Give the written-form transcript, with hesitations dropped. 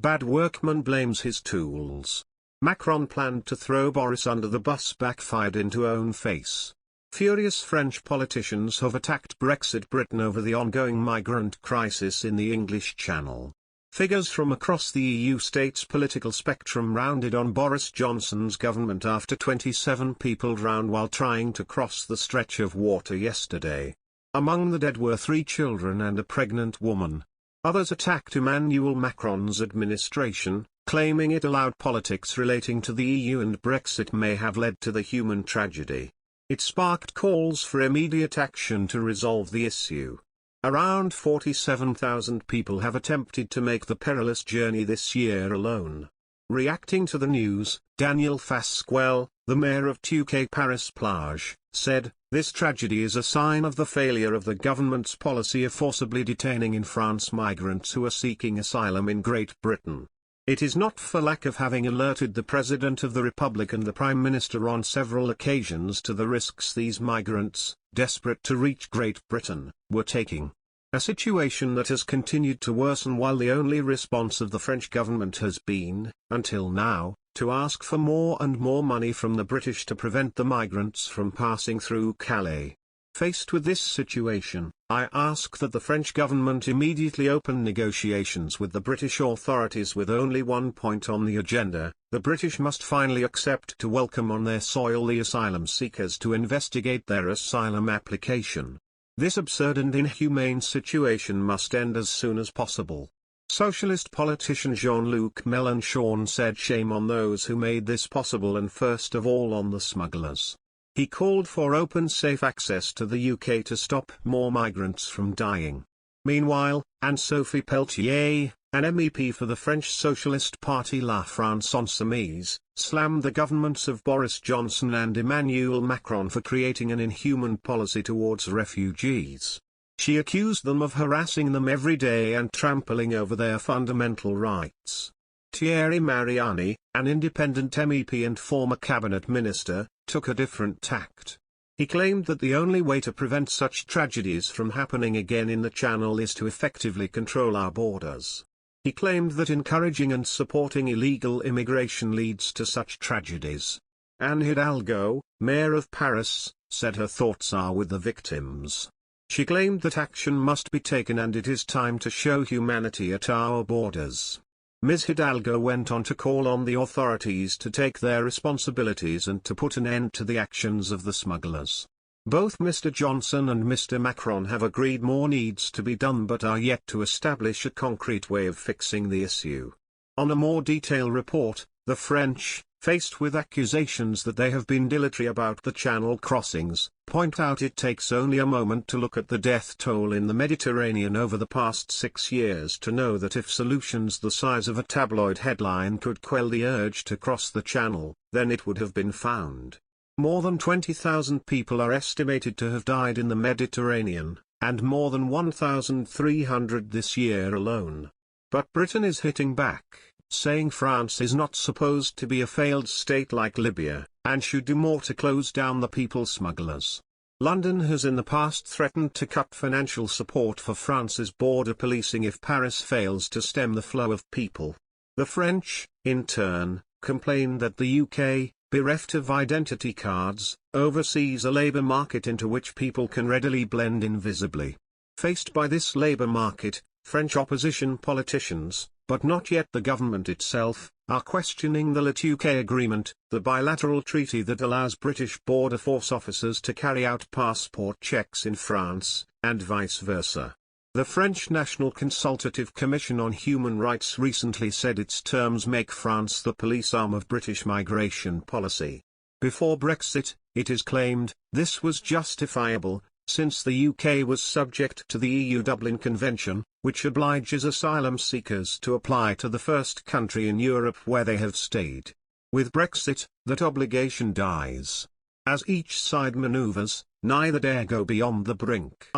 Bad workman blames his tools. Macron planned to throw Boris under the bus, backfired into own face. Furious French politicians have attacked Brexit Britain over the ongoing migrant crisis in the English Channel. Figures from across the EU states' political spectrum rounded on Boris Johnson's government after 27 people drowned while trying to cross the stretch of water yesterday. Among the dead were 3 children and a pregnant woman. Others attacked Emmanuel Macron's administration, claiming it allowed politics relating to the EU and Brexit may have led to the human tragedy. It sparked calls for immediate action to resolve the issue. Around 47,000 people have attempted to make the perilous journey this year alone. Reacting to the news, Daniel Fasquelle, the mayor of Touquet Paris Plage, said, "This tragedy is a sign of the failure of the government's policy of forcibly detaining in France migrants who are seeking asylum in Great Britain. It is not for lack of having alerted the President of the Republic and the Prime Minister on several occasions to the risks these migrants, desperate to reach Great Britain, were taking. A situation that has continued to worsen while the only response of the French government has been, until now, to ask for more and more money from the British to prevent the migrants from passing through Calais. Faced with this situation, I ask that the French government immediately open negotiations with the British authorities with only one point on the agenda: the British must finally accept to welcome on their soil the asylum seekers to investigate their asylum application. This absurd and inhumane situation must end as soon as possible." Socialist politician Jean-Luc Mélenchon said shame on those who made this possible and first of all on the smugglers. He called for open safe access to the UK to stop more migrants from dying. Meanwhile, Anne-Sophie Pelletier, an MEP for the French Socialist Parti La France Insoumise, slammed the governments of Boris Johnson and Emmanuel Macron for creating an inhuman policy towards refugees. She accused them of harassing them every day and trampling over their fundamental rights. Thierry Mariani, an independent MEP and former cabinet minister, took a different tact. He claimed that the only way to prevent such tragedies from happening again in the Channel is to effectively control our borders. He claimed that encouraging and supporting illegal immigration leads to such tragedies. Anne Hidalgo, mayor of Paris, said her thoughts are with the victims. She claimed that action must be taken and it is time to show humanity at our borders. Ms. Hidalgo went on to call on the authorities to take their responsibilities and to put an end to the actions of the smugglers. Both Mr. Johnson and Mr. Macron have agreed more needs to be done but are yet to establish a concrete way of fixing the issue. On a more detailed report, the French, faced with accusations that they have been dilatory about the Channel crossings, point out it takes only a moment to look at the death toll in the Mediterranean over the past 6 years to know that if solutions the size of a tabloid headline could quell the urge to cross the Channel, then it would have been found. More than 20,000 people are estimated to have died in the Mediterranean, and more than 1,300 this year alone. But Britain is hitting back, saying France is not supposed to be a failed state like Libya, and should do more to close down the people smugglers. London has in the past threatened to cut financial support for France's border policing if Paris fails to stem the flow of people. The French, in turn, complain that the UK, bereft of identity cards, oversees a labour market into which people can readily blend invisibly. Faced by this labour market, French opposition politicians, but not yet the government itself, are questioning the Le Touquet Agreement, the bilateral treaty that allows British border force officers to carry out passport checks in France, and vice versa. The French National Consultative Commission on Human Rights recently said its terms make France the police arm of British migration policy. Before Brexit, it is claimed, this was justifiable, since the UK was subject to the EU Dublin Convention, which obliges asylum seekers to apply to the first country in Europe where they have stayed. With Brexit, that obligation dies. As each side manoeuvres, neither dare go beyond the brink.